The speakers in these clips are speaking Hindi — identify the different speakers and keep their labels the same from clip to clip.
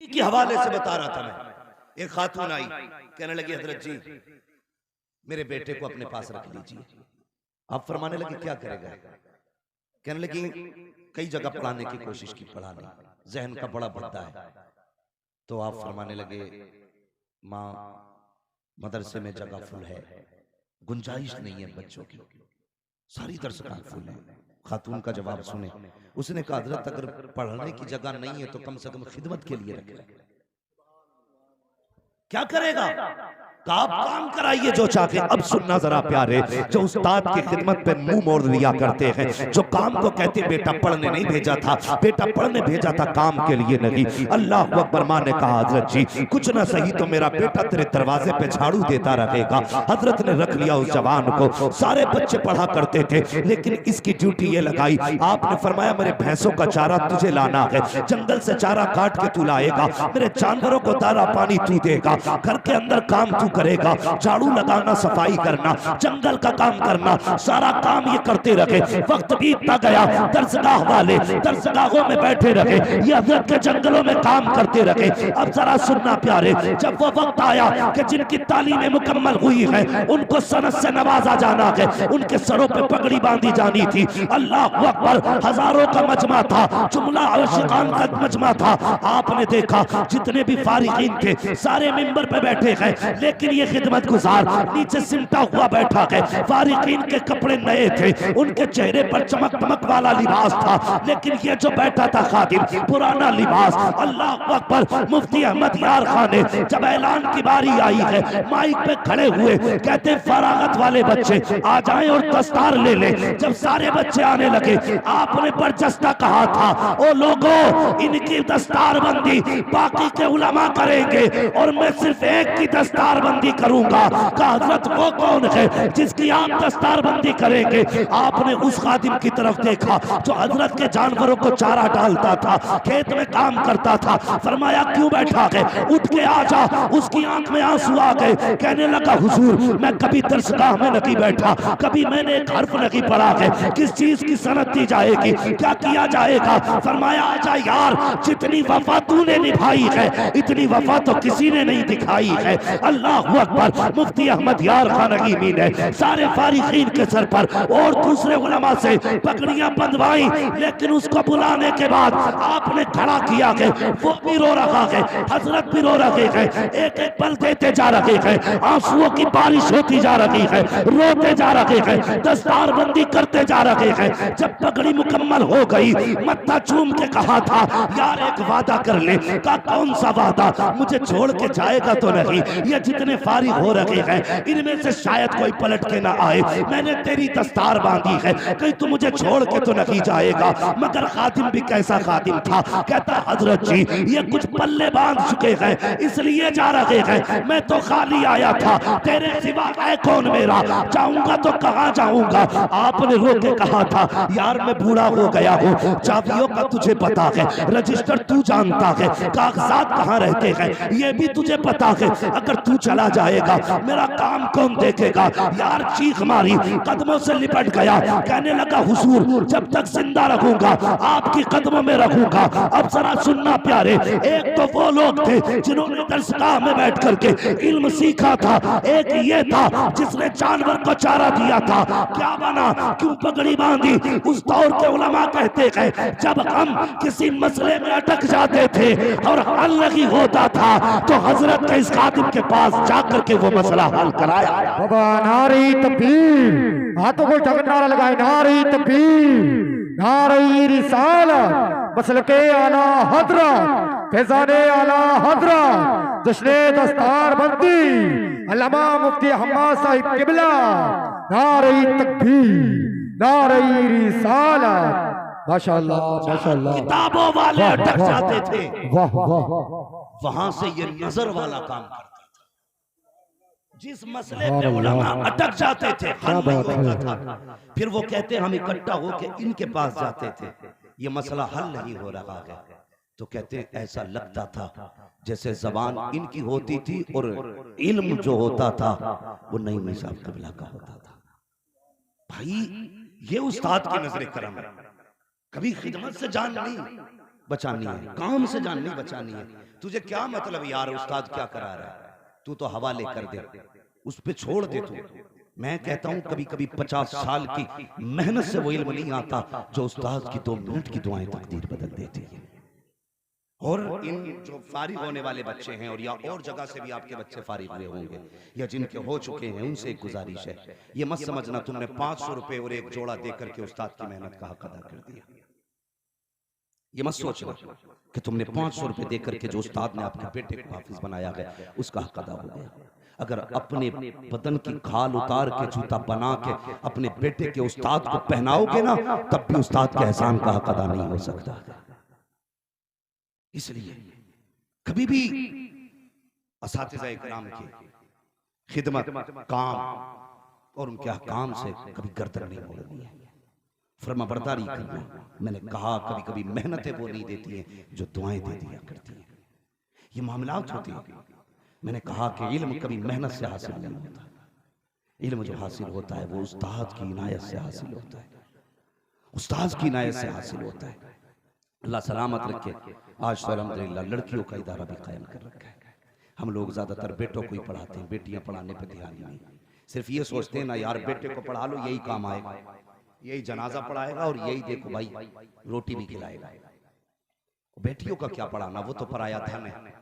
Speaker 1: इन्हीं के हवाले से बता रहा था मैं। एक खातून आई, कहने लगी हजरत जी मेरे बेटे को अपने पास रख लीजिए। आप फरमाने लगे क्या करेगा? कहने लगी कई जगह पढ़ाने की कोशिश की, पढ़ा नहीं, जहन का बड़ा भद्दा है। तो आप फरमाने लगे माँ मदरसे में जगह फुल है, गुंजाइश नहीं है बच्चों की, सारी दरसगाह फुल है। खातून का जवाब सुने, उसने कहा हजरत अगर पढ़ने की जगह नहीं है तो कम से कम खिदमत के लिए रखे। क्या करेगा? आप काम कराइए जो चाहे। अब सुनना जरा प्यारे, जो उस्ताद की खिदमत पे मुंह मोड़ लिया करते हैं, जो काम को कहते बेटा पढ़ने नहीं भेजा था, बेटा पढ़ने भेजा था काम के लिए नहीं। अल्लाह अकबर। मां ने कहा हजरत जी कुछ ना सही तो मेरा बेटा तेरे दरवाजे पे झाड़ू देता रहेगा। हजरत ने रख लिया उस जवान को। सारे बच्चे पढ़ा करते थे लेकिन इसकी ड्यूटी ये लगाई, आपने फरमाया मेरे भैंसों का चारा तुझे लाना है, जंगल से चारा काट के तू लाएगा, मेरे जानवरों को दाना पानी तू देगा, घर के अंदर काम तू करेगा, झाड़ू लगाना, सफाई करना, जंगल का काम करना, सारा काम ये करते रहे। वक्त बीतता गया, दरसगाह वाले दरसगाहों में बैठे रहे, ये हजरत के जंगलों में काम करते रहे। अब जरा सुनना प्यारे, जब वो वक्त आया कि जिनकी तालीमें मुकम्मल हुई है उनको सनद से नवाजा जाना है, उनके सरों पे पगड़ी बांधी जानी थी। अल्लाह अकबर। हजारों का मजमा था, जुमला आशिकान का मजमा था। आपने देखा जितने भी फारिकीन थे सारे मिंबर पे बैठे हैं, लेकिन ये खिदमत गुजार नीचे सिमटा हुआ बैठा है। फारिकीन के कपड़े नए थे, उनके चेहरे पर चमक दमक वाला लिबास था, लेकिन ये जो बैठा था खादिम पुराना लिबास। अल्लाह अकबर। मुफ्ती अहमद यार खान ने जब ऐलान की बारी आई है माइक पे खड़े हुए, कहते फरागत वाले बच्चे आ जाएं और दस्तार ले ले। जब सारे बच्चे आने लगे आपने बरजस्ता कहा था ओ लोगों इनकी दस्तार बंदी बाकी के उलमा करेंगे और मैं सिर्फ एक की दस्तार बंदी करूंगा। कहा हजरत वो कौन है जिसकी आप दस्तार बंदी करेंगे? आपने उस खादिम की तरफ देखा जो हजरत के जानवरों को चारा डालता था, खेत में काम करता था। फरमाया क्यों बैठा है, उठ के आ जा। उसकी आंख में आंसू आ गए, कहने लगा हुजूर मैं कभी दरसगाह में नहीं बैठा, कभी मैंने एक हर्फ नहीं पढ़ा है, किस चीज की सनद दी जाएगी, क्या किया जाएगा? फरमाया आजा यार, जितनी वफा तूने निभाई है इतनी वफा तो किसी ने नहीं दिखाई है। अल्लाह अकबर। मुफ्ती अहमद यार खान नगीमी ने सारे फारिकीन के सर पर और दूसरे उलमा से पगड़ियां बंधवाई, लेकिन उसको बुलाने के बाद आपने खड़ा किया है, वो भी रो रहा है, हजरत भी रो रहे हैं, एक एक पल देते जा रहे हैं, आंसुओं की बारिश होती जा रही है, रोते जा रहे हैं, दस्तार बंदी करते जा रहे हैं। जब पगड़ी मुकम्मल हो गई मत्था चूम के कहा था यार एक वादा कर ले। का कौन सा वादा? मुझे छोड़ के जाएगा तो नहीं? ये जितने फारिग हो रहे हैं इनमें से शायद कोई पलट के ना आए, मैंने तेरी दस्तार बांधी है, कहीं तू मुझे छोड़ के तो नहीं जाएगा। मगर खादिम भी कैसा खादिम था, कहता हजरत जी ये कुछ पल्ले बांध चुके हैं इसलिए जा रहे हैं, मैं तो खाली आया था, तेरे सिवा है कौन मेरा, जाऊंगा तो कहाँ जाऊंगा? आपने रो के कहा था यार मैं बूढ़ा हो गया हूँ, चाबियों का तुझे पता है, रजिस्टर तू जानता है, कागजात कहाँ रहते हैं ये भी तुझे पता है, अगर तू चला जाएगा मेरा काम कौन देखेगा? यार चीख मारी, कदमों से लिपट गया, कहने लगा हुजूर जब तक जिंदा रहूंगा आपकी कदमों में रहूंगा। अब जरा सुनना प्यारे, एक तो वो लोग थे जिन्होंने दरसगाह में बैठ करके इल्म सीखा था, एक ये था जिसने जानवर को चारा दिया था। क्या बना, क्यों पगड़ी बांधी? उस दौर के उलमा कहते हैं जब हम किसी मसले में अटक जाते थे और हल नहीं होता था तो हजरत के इस खादिम के पास जाकर के वो मसला हल कराया।
Speaker 2: बाबा नारी तकबीर, हाथों को उठाकर नारा लगाए, नारी तकबीर, नारी रिसालत, मसलके आला हजरत, फैजाने आला हजरत, जश्ने दस्तार बंदी अल्लामा मुफ्ती हम्माद साहिब किबला, नारी तकबीर, नारी रिसालत। माशाअल्लाह माशाअल्लाह।
Speaker 1: किताबों वाले अटक जाते थे,
Speaker 2: वाह वाह,
Speaker 1: वहां से ये नजर वाला काम करता था। जिस मसले पे उलमा अटक जाते थे हल नहीं होता था, फिर वो कहते हम इकट्ठा होके इनके पास जाते थे, ये मसला हल नहीं हो रहा है, तो कहते ऐसा लगता था जैसे जबान इनकी होती थी और इल्म जो होता था वो नईमी साहब कबला का होता था। भाई ये उस्ताद की नजर करम है, कभी खिदमत से जान नहीं, बचानी है, काम से जान नहीं बचानी है। तुझे क्या मतलब यार उस्ताद क्या करा रहा है, तू तो हवाले कर दे, उस पे छोड़ दे तू। मैं कहता हूं कभी कभी 50 साल की मेहनत से वो इल्म नहीं आता जो उस्ताद की 2 मिनट की दुआएं तकदीर बदल देती है। और इन जो फारिग होने वाले बच्चे हैं और या और जगह से भी आपके बच्चे फारिग हुए होंगे या जिनके हो चुके हैं, उनसे एक गुजारिश है, ये मत समझना तुमने 500 रुपए और एक जोड़ा देकर के उस्ताद की मेहनत का हक अदा कर दिया। ये मत सोचना कि तुमने 500 रुपए देकर के जो उस्ताद ने आपके बेटे को हाफिज बनाया गया उसका हक अदा हो गया। अगर अपने बदन की खाल उतार के जूता बना के अपने बेटे के उस्ताद को पहनाओगे ना, तब भी उस्ताद के एहसान का हक अदा नहीं हो सकता। इसलिए कभी भी असातिज़ा इकराम की खिदमत, काम और उनके अहकाम से कभी गर्दन नहीं मोड़नी है, फर्माबरदारी करना। मैंने कहा कभी कभी मेहनतें वो नहीं देती हैं जो दुआएं दे दिया करती हैं, ये मामलात होती हैं। मैंने कहा कि इल्म कभी मेहनत से हासिल नहीं होता, इल्म जो हासिल होता है वो उस्ताद की इनायत से हासिल होता है, उस्ताद की इनायत से हासिल होता है। अल्लाह सलामत रखे। आज तो अल्हम्दुलिल्लाह लड़कियों का इदारा भी कायम कर रखा है। हम लोग ज्यादातर बेटों को ही पढ़ाते हैं, बेटियां पढ़ाने पे ध्यान नहीं। सिर्फ ये सोचते हैं ना यार बेटे को पढ़ा लो यही काम आएगा, यही जनाजा पढ़ाएगा और यही देखो भाई रोटी भी खिलाएगा। बेटियों का क्या पढ़ाना, वो तो पराया धन है,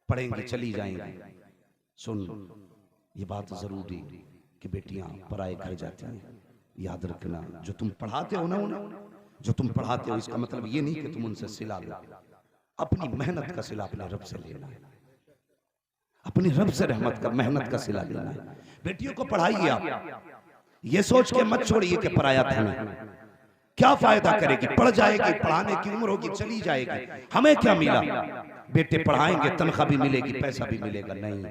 Speaker 1: पढ़ेंगी चली जाएंगी। सुन ये बात जरूरी कि बेटियां पराए घर जाती हैं, याद रखना। जो तुम पढ़ाते हो ना उन्हें, जो तुम पढ़ाते हो इसका मतलब ये नहीं कि तुम उनसे सिला लो, अपनी मेहनत का सिला अपने रब से लेना है, अपनी रब से रहमत का मेहनत का सिला लेना है। बेटियों को पढ़ाइए आप, ये सोच के मत छोड़िए कि पराया धन है, क्या फायदा करेगी, पढ़ जाएगी, पढ़ाने की उम्र होगी चली जाएगी, हमें क्या मिला। बेटे पढ़ाएंगे तनख्वाह भी मिलेगी, पैसा भी मिलेगा। नहीं,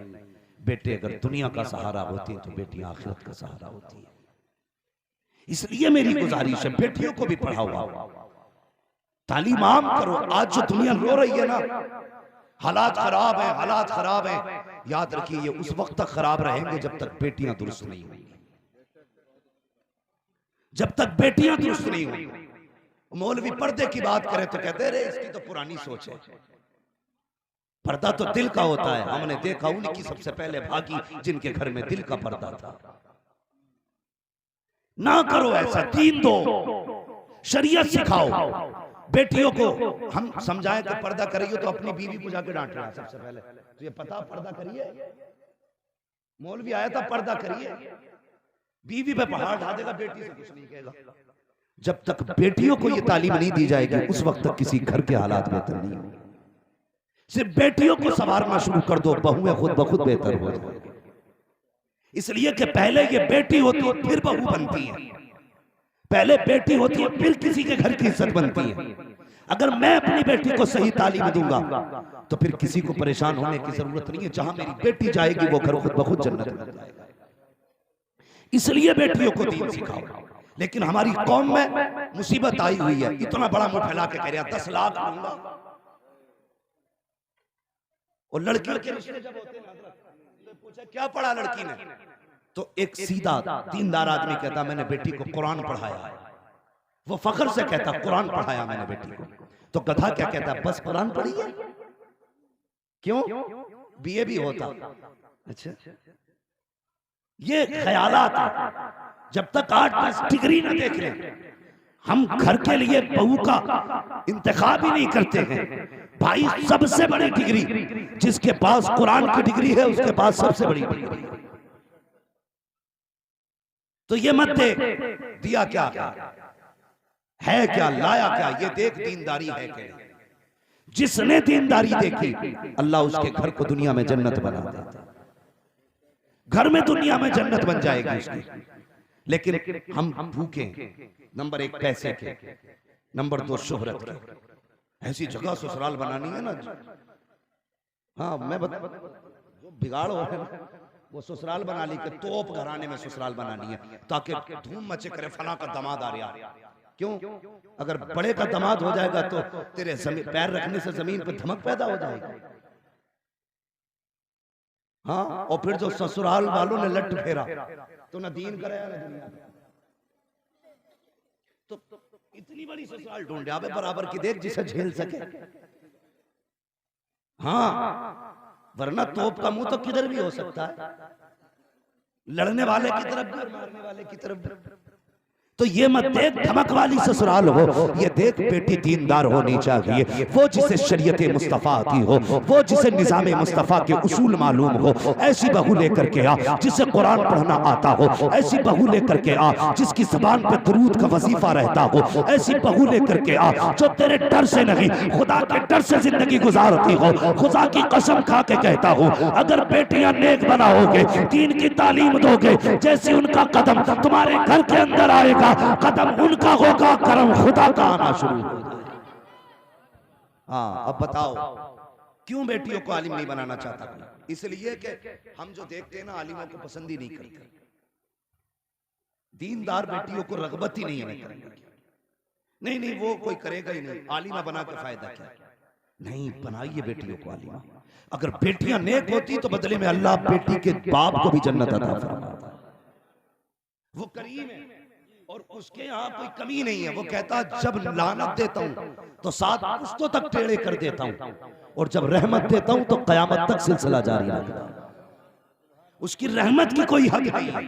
Speaker 1: बेटे अगर दुनिया का सहारा होती है तो बेटियां आखिरत का सहारा होती है। इसलिए मेरी गुजारिश है बेटियों को भी पढ़ाओ, तालीम आम करो। आज जो दुनिया रो रही है ना, हालात खराब है, हालात खराब है, याद रखिए ये उस वक्त तक खराब रहेंगे जब तक बेटियां दुरुस्त नहीं होंगी, जब तक बेटियां दुरुस्त नहीं होंगी। मौलवी पर्दे की बात करें तो कहते रहे इसकी तो पुरानी सोच है। पर्दा तो दिल का होता है, हमने देखा उनकी सबसे पहले भागी जिनके घर में दिल का पर्दा था। ना करो ऐसा, दीन दो, शरीयत सिखाओ बेटियों को। हम समझाएं कि पर्दा करिए तो अपनी बीवी को जाके डांट रहा है सबसे पहले, तो ये पता पर्दा करिए, मौलवी आया था पर्दा करिए, बीवी पे पहाड़ ढा देगा, बेटी से कुछ नहीं कहेगा। जब तक बेटियों को ये तालीम नहीं दी जाएगी उस वक्त तक किसी घर के हालात बेहतर नहीं होंगे। सिर्फ बेटियों को संवारना शुरू कर दो, बहुएं खुद ब खुद बेहतर हो जाएगी। इसलिए कि पहले ये बेटी होती है फिर बहू बनती है, पहले बेटी होती है फिर किसी के घर की इज्जत बनती है। अगर मैं अपनी बेटी को सही तालीम दूंगा तो फिर किसी को परेशान होने की जरूरत नहीं है। जहां मेरी बेटी जाएगी वो घर खुद ब खुद जन्नत बन जाएगा। इसलिए बेटियों को दीन सिखाओ। लेकिन हमारी कौम में मुसीबत आई हुई है, इतना बड़ा मुंह फैला के कह रहा 10 लाख दूंगा, और लड़कियों के रिश्ते जब होते हैं तो पूछा क्या पढ़ा लड़की ने, तो एक सीधा दीनदार आदमी कहता मैंने बेटी को कुरान पढ़ाया है। वो फख्र से कहता कुरान पढ़ाया मैंने बेटी को। तो गधा क्या कहता बस कुरान पढ़ी है, क्यों बीए भी होता। अच्छा, ये ख्यालात जब तक 8-10 डिग्री ना देख लें, हम घर के लिए बहू का इंतखाब ही नहीं करते हैं। भाई सबसे बड़ी डिग्री जिसके पास कुरान की डिग्री है उसके पास सबसे बड़ी डिग्री। तो ये मत दे दिया क्या है, क्या लाया क्या, ये देख दीनदारी है क्या। जिसने दीनदारी देखी अल्लाह उसके घर को दुनिया में जन्नत बना देता, घर में दुनिया में जन्नत बन जाएगी उसकी। लेकिन हम भूखे, नंबर 1 पैसे के, नंबर 2 शोहरत के। ऐसी जगह ससुराल बनानी है ना। हाँ मैं जो बिगाड़ हो वो ससुराल बना ली कि तोप घराने में ससुराल बनानी है ताकि धूम मचे करे फला का दामाद आ रहा। क्यों, अगर बड़े का दामाद हो जाएगा तो तेरे पैर रखने से जमीन पर धमक पैदा हो जाएगी। हाँ, और फिर जो ससुराल वालों ने लट फेरा तो ना दीन कराया ना दुनिया। तो इतनी बड़ी ससुराल ढूंढे अबे बराबर की देख जिसे झेल सके। हाँ, वरना तोप का मुंह तो किधर भी हो सकता है, लड़ने वाले की तरफ भी और मारने वाले की तरफ भी। तो ये मत देख धमक वाली ससुराल हो, ये देख बेटी दीनदार होनी चाहिए, वो जिसे शरीयत मुस्तफा की हो, वो जिसे निजाम मुस्तफा के उसूल मालूम हो। ऐसी बहू लेकर के आ जिसे कुरान पढ़ना आता हो, ऐसी बहू लेकर के आ जिसकी जबान पे दुरूद का वजीफा रहता हो, ऐसी बहू लेकर के आ जो तेरे डर से नहीं खुदा के डर से जिंदगी गुजारती हो। खुदा की कसम खा के कहता हूँ, अगर बेटियां नेक बनाओगे, दीन की तालीम दोगे, जैसे उनका कदम तुम्हारे घर के अंदर आएगा, कदम उनका होगा, करम खुदा का आना शुरू हो जाएगा। हाँ, अब बताओ क्यों बेटियों को आलिम नहीं बनाना चाहता? इसलिए कि हम जो देखते हैं ना, आलिमों को पसंद ही नहीं करते, दीनदार बेटियों को रगबत ही नहीं है। नहीं नहीं, वो कोई करेगा ही नहीं, आलिमा बना के फायदा क्या? नहीं, बनाइए बेटियों को आलिमा। अगर बेटियां नेक होती तो बदले में अल्लाह बेटी के बाप को भी जन्नत अता फरमाता। वो करीम है और उसके यहाँ कोई कमी नहीं है। वो कहता जब लानत देता हूँ तो 7 पुश्तों तक टेढ़े कर देता हूँ, और जब रहमत देता हूँ तो कयामत तक सिलसिला जारी रहता है। उसकी रहमत की कोई हद नहीं है,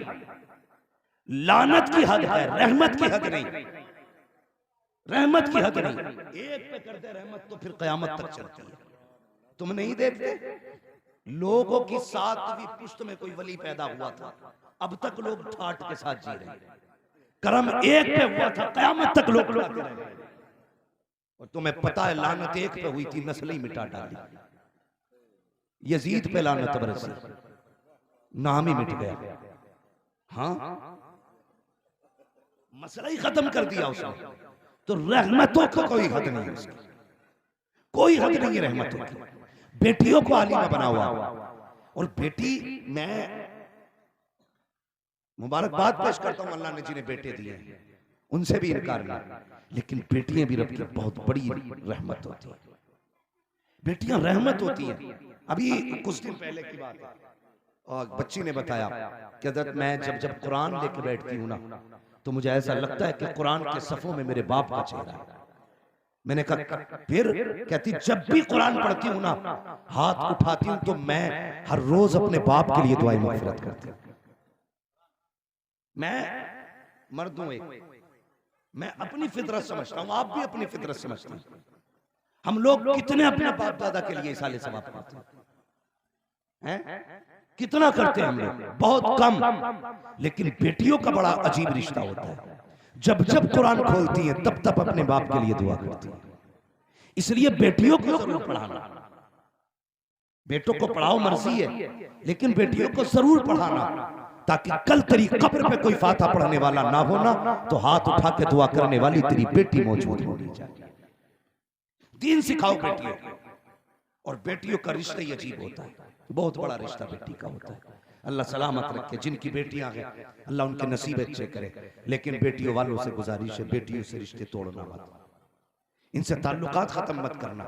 Speaker 1: लानत की हद है, रहमत की हद नहीं। रहमत की हद नहीं, एक पे कर दे रहमत तो फिर कयामत तक चलती है। तुम नहीं देखते लोगों की 7वीं पुश्त में कोई वली पैदा हुआ था, अब तक लोग ठाट के साथ जी रहे हैं। करम एक पे हुआ था, कयामत तक लोग खाते रहे। और तुम्हें पता है लानत एक पे हुई थी, नस्ल ही मिटा डाली। यजीद पे लानत बरसी, नाम ही मिट गया। हाँ, मसला ही खत्म कर दिया उसने। तो रहमतों को कोई हद नहीं है, उसकी कोई हद नहीं है रहमतों की। बेटियों को आलिमा बना हुआ, और बेटी मैं मुबारकबाद पेश करता हूं, अल्लाह ने जिन्हें बेटे दिए उनसे भी इनकार नहीं, लेकिन बेटियां भी रब की बहुत बड़ी रहमत होती है। बेटियां रहमत होती हैं। अभी कुछ दिन पहले की बात है, और बच्ची ने बताया कि हज़रत मैं जब कुरान लेके बैठती हूँ ना, तो मुझे ऐसा लगता है कि कुरान के सफ़ों में मेरे बाप का चेहरा है। मैंने कहा फिर? कहती जब भी कुरान पढ़ती हूँ ना, हाथ उठाती हूँ तो मैं हर रोज अपने बाप के लिए दुआएं मग़फ़िरत करती हूँ। मैं मर्द हूं एक, मैं अपनी फितरत समझता हूं, आप भी अपनी फितरत समझते हैं। हम लोग कितने अपने बाप दादा के लिए साले सवाब करते हैं? कितना करते हैं हम लोग? बहुत कम। लेकिन बेटियों का बड़ा अजीब रिश्ता होता है। जब जब कुरान खोलती हैं तब तब अपने बाप के लिए दुआ करती हैं। इसलिए बेटियों को जरूर पढ़ाना। बेटों को पढ़ाओ मर्जी है, लेकिन बेटियों को जरूर पढ़ाना, ताकि कल तेरी कब्र पे कोई फातिहा पढ़ने वाला ना होना तो हाथ उठा के दुआ करने वाली तेरी बेटी मौजूद होनी चाहिए। दीन सिखाओ बेटियों को। और बेटियों का रिश्ता ही अजीब होता है, बहुत बड़ा रिश्ता बेटी का होता है। अल्लाह सलामत रखे जिनकी बेटियां हैं, अल्लाह उनके नसीब अच्छे करे। लेकिन बेटियों वालों से गुजारिश है, बेटियों से रिश्ते तोड़ना मत, इनसे ताल्लुकात खत्म मत करना।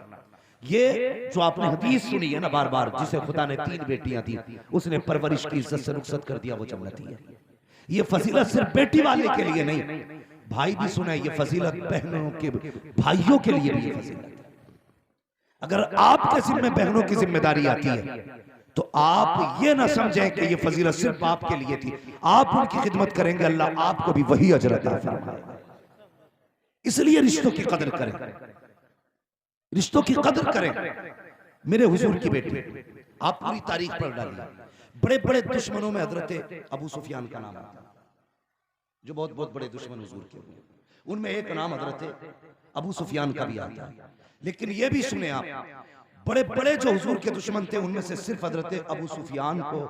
Speaker 1: ये जो आपने हदीस सुनी है ना बार बार, जिसे खुदा ने 3 बेटियां दी, उसने परवरिश की इज्जत से रुखसत कर दिया, वो जन्नती है। ये फजीलत सिर्फ बेटी वाले के लिए नहीं, भाई भी सुना है, ये फजीलत बहनों के भाइयों के लिए भी ये फजीलत है। अगर आपके जिम्मे बहनों की जिम्मेदारी आती है तो आप ये ना समझें कि ये फजीलत सिर्फ आपके लिए थी। आप उनकी खिदमत करेंगे, अल्लाह आपको भी वही अजर अता फरमाएगा। इसलिए रिश्तों की कदर करें, रिश्तों की कदर करें। मेरे हुजूर की बेटी, आप पूरी तारीख पढ़ डालिए, बड़े बड़े दुश्मनों में हजरत अबू सुफियान का नाम आता है, जो बहुत बहुत बड़े दुश्मन हुजूर के हुए। उनमें एक नाम हजरत अबू सुफियान का भी आता है। लेकिन ये भी सुने आप, बड़े बड़े जो हुजूर के दुश्मन थे उनमें से सिर्फ हजरत अबू सुफियान को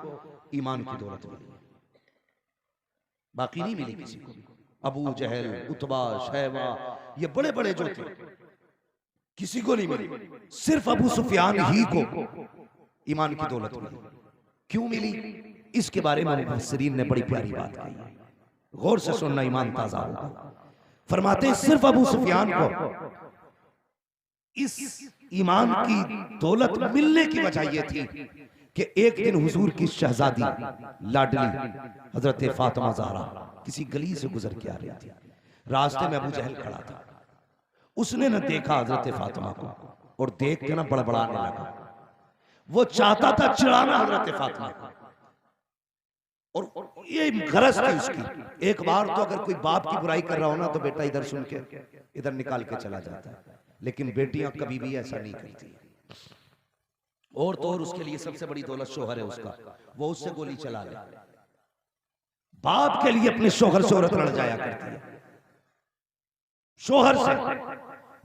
Speaker 1: ईमान की दौलत मिली, बाकी नहीं मिली किसी को। अबू जहल, उतबा, शैबा, ये बड़े बड़े जो थे किसी को नहीं मिली, सिर्फ अबू सुफियान ही को ईमान की दौलत मिली। क्यों मिली? इसके बारे में मुफस्सिरीन ने बड़ी प्यारी बात कही है, गौर से सुनना, ईमान ताजा होगा। फरमाते हैं सिर्फ अबू सुफियान को इस ईमान की दौलत मिलने की वजह यह थी कि एक दिन हुजूर की शहजादी लाडली हजरत फातिमा ज़हरा किसी गली से गुजर के आ रही थी। रास्ते में अबू जहल खड़ा था, उसने न देखा हजरत फातिमा को और देख के ना बड़बड़ाने लगा। वो चाहता था चिढ़ाना हजरत फातिमा को, और ये गरज थी उसकी। एक बार तो अगर कोई बाप की बुराई कर रहा हो ना तो बेटा इधर सुन के इधर निकाल के चला जाता है, लेकिन बेटियां कभी भी ऐसा नहीं करती। और तो और उसके लिए सबसे बड़ी दौलत शोहर है उसका, वो उससे गोली चला ले। बाप के लिए अपने शोहर से औरत लड़ जाया करती है, शोहर से।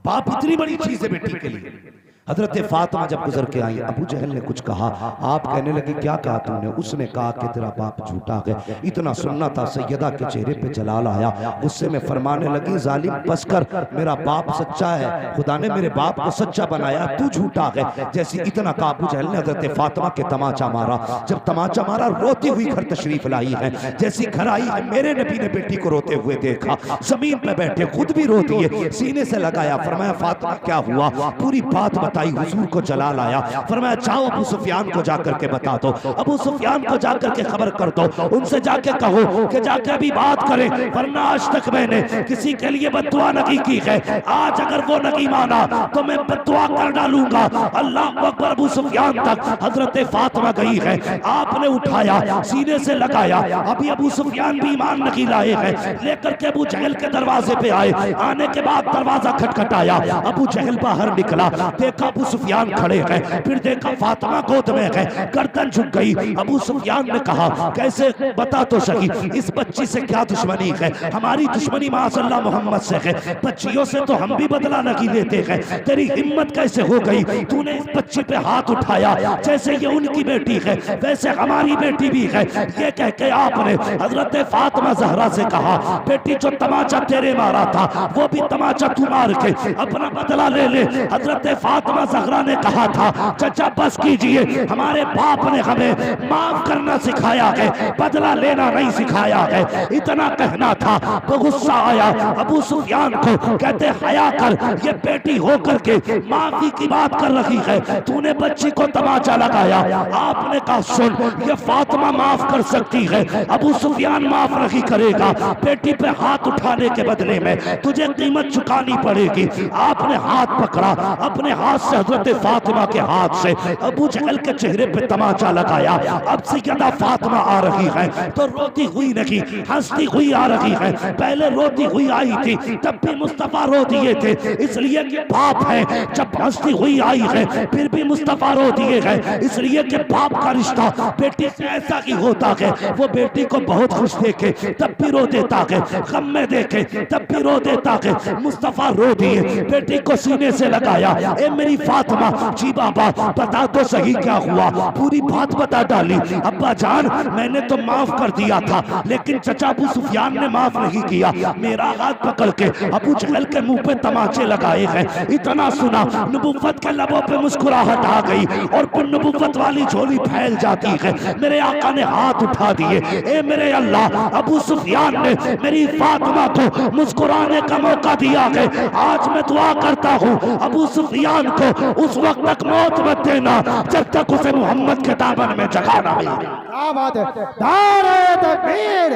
Speaker 1: बाप इतनी बड़ी चीज है बेटी के लिए। हजरत फातिमा जब गुजर के आई, अबू जहल ने कुछ कहा, आप कहने लगी क्या कहा तूने? उसने कहा कि तेरा बाप झूठा है। इतना सुनना था, सैयदा के चेहरे पे जलाल आया, गुस्से में फरमाने लगी, जालिम बस कर, मेरा बाप सच्चा है, खुदा ने मेरे बाप को सच्चा बनाया, तू झूठा है। जैसे इतना कहा अबू जहल ने हजरत फातिमा के तमाचा मारा। जब तमाचा मारा, रोती हुई घर तशरीफ लाई है। जैसी घर आई है, मेरे नबी ने बेटी को रोते हुए देखा, जमीन पे बैठे खुद भी रोती है, सीने से लगाया, फरमाया फातिमा क्या हुआ? पूरी बात बताई, हुजूर को जलाल आया। फरमाया जाओ अबू सुफियान को जाकर के बता दो, अबू सुफियान को जाकर के खबर कर दो, उनसे जाके कहो कि जाके अभी बात करें, वरना आज तक मैंने किसी के लिए बद्दुआ नहीं की है। आज अगर वो नहीं माना तो मैं बद्दुआ कर डालूंगा। अल्लाह अकबर। अबू सुफियान तक हजरत फातिमा गई है, आपने उठाया, सीने से लगाया। अभी अबू सुफियान भी ईमान नहीं लाए हैं, लेकर के अबू जहल के दरवाजे पे आए। आने के बाद दरवाजा खटखटाया, अबू जहल बाहर निकला, देखा अबू सुफियान खड़े हैं, फिर देखा फातिमा गोद में है, गर्दन झुक गई। अबू सुफियान ने कहा कैसे, बता तो सही, इस बच्ची से क्या दुश्मनी है? हमारी दुश्मनी माशअल्लाह मोहम्मद से है, बच्चियों से तो हम भी बदला नहीं लेते हैं, तेरी हिम्मत कैसे हो गई? तूने इस बच्ची पे हाथ उठाया, जैसे ये उनकी बेटी है वैसे हमारी बेटी भी है। ये कह के आपने हजरत फातिमा जहरा से कहा, बेटी जो तमाचा तेरे मारा था वो भी तमाचा तू मार के अपना बदला ले ले। हजरत फातिमा जहरा ने कहा था, चचा बस कीजिए, हमारे बाप ने हमें माफ करना सिखाया है, बदला लेना नहीं सिखाया है। इतना कहना था तो गुस्सा आया अबू सुफियान को, कहते हया कर, ये बेटी होकर के माफी की बात कर रही है, तूने बच्ची को तमाचा लगाया। आपने कहा सुन, ये फातिमा माफ कर सकती है, अबू सुफियान माफ नहीं करेगा, बेटी पे हाथ उठाने के बदले में तुझे कीमत चुकानी पड़ेगी। आपने हाथ पकड़ा, अपने हाथ से हजरत फातिमा के हाथ से अबू जहल के चेहरे पे तमाचा लगाया। अब सैयदा फातिमा आ रही है तो रोती हुई नहीं, हंसती हुई आ रही है। पहले रोती हुई आई थी तब भी मुस्तफा रो दिए थे, इसलिए कि बाप है। जब हंसती हुई आई है फिर भी मुस्तफा रो दिए हैं, इसलिए कि बाप का रिश्ता बेटी से ऐसा ही होता है। वो बेटी को बहुत खुश देखे तब भी रो देता है, गम में देखे तब भी रो देता है। मुस्तफा रो दिए, बेटी को सीने से लगाया, ए मेरी फातिमा, जी बाबा बता तो सही क्या हुआ? पूरी बात बता डाली। अब्बा जान मैंने तो माफ कर दिया था, लेकिन चचा अबू सुफियान ने माफ नहीं किया, मेरा हाथ पकड़ के अबू जहल के मुंह पे तमाचे लगाए हैं। इतना सुना, नबुव्वत के लबों पे मुस्कुराहट आ गई और फिर नबुव्वत वाली झोली फैल जाती है। मेरे आका ने हाथ उठा दिए, ए मेरे अल्लाह, अबू सुफियान ने मेरी फातिमा को मुस्कुराने का मौका दिया है। आज मैं दुआ करता हूँ अबू सुफियान को उस वक्त तक मौत मत देना जब तक उसे मोहम्मद के दामन में जगाना है।
Speaker 2: क्या बात है, नारे तकबीर,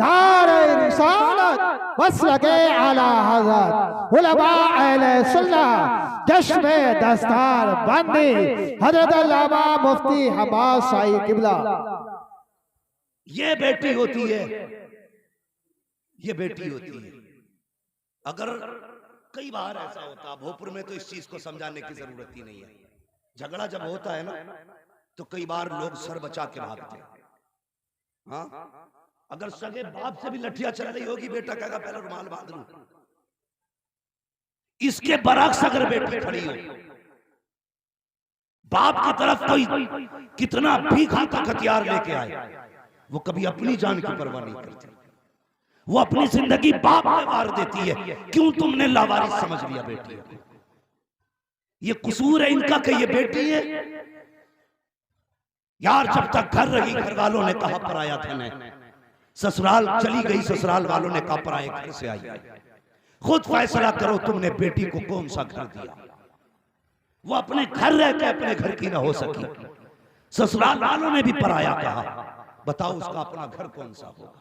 Speaker 2: नारे रिसालत, मसलके आला हज़रत, उलमा अहले सुन्नत, चश्मे दस्तार बंदी हज़रत अल्लामा मुफ्ती हमाद शाही किबला।
Speaker 1: ये बेटी होती है, ये बेटी होती है। अगर कई बार ऐसा होता, भोपुर में तो इस चीज को समझाने की जरूरत ही नहीं है, झगड़ा जब होता है ना तो कई बार लोग सर बचा के भागते हैं। हाँ, अगर सगे बाप से भी लठिया चल रही होगी, बेटा कहेगा पहले रुमाल बांध लूं। इसके बरक्स अगर बेटी खड़ी हो, बाप की तरफ कोई कितना भी घातक हथियार लेके आए, वो कभी अपनी जान की परवाह नहीं करती, वो अपनी जिंदगी बाप पे मार देती है। क्यों तुमने लावारिस समझ लिया बेटी को? ये कसूर है इनका कि ये बेटी है। यार जब तक घर रही, घर वालों ने कहा पराया था नहीं, ससुराल चली गई, ससुराल वालों ने कहा पराए घर से आई। खुद फैसला करो तुमने बेटी को कौन सा घर दिया। वो अपने घर रह के अपने घर की ना हो सकी, ससुराल वालों ने भी पराया कहा, बताओ उसका अपना घर कौन सा होगा?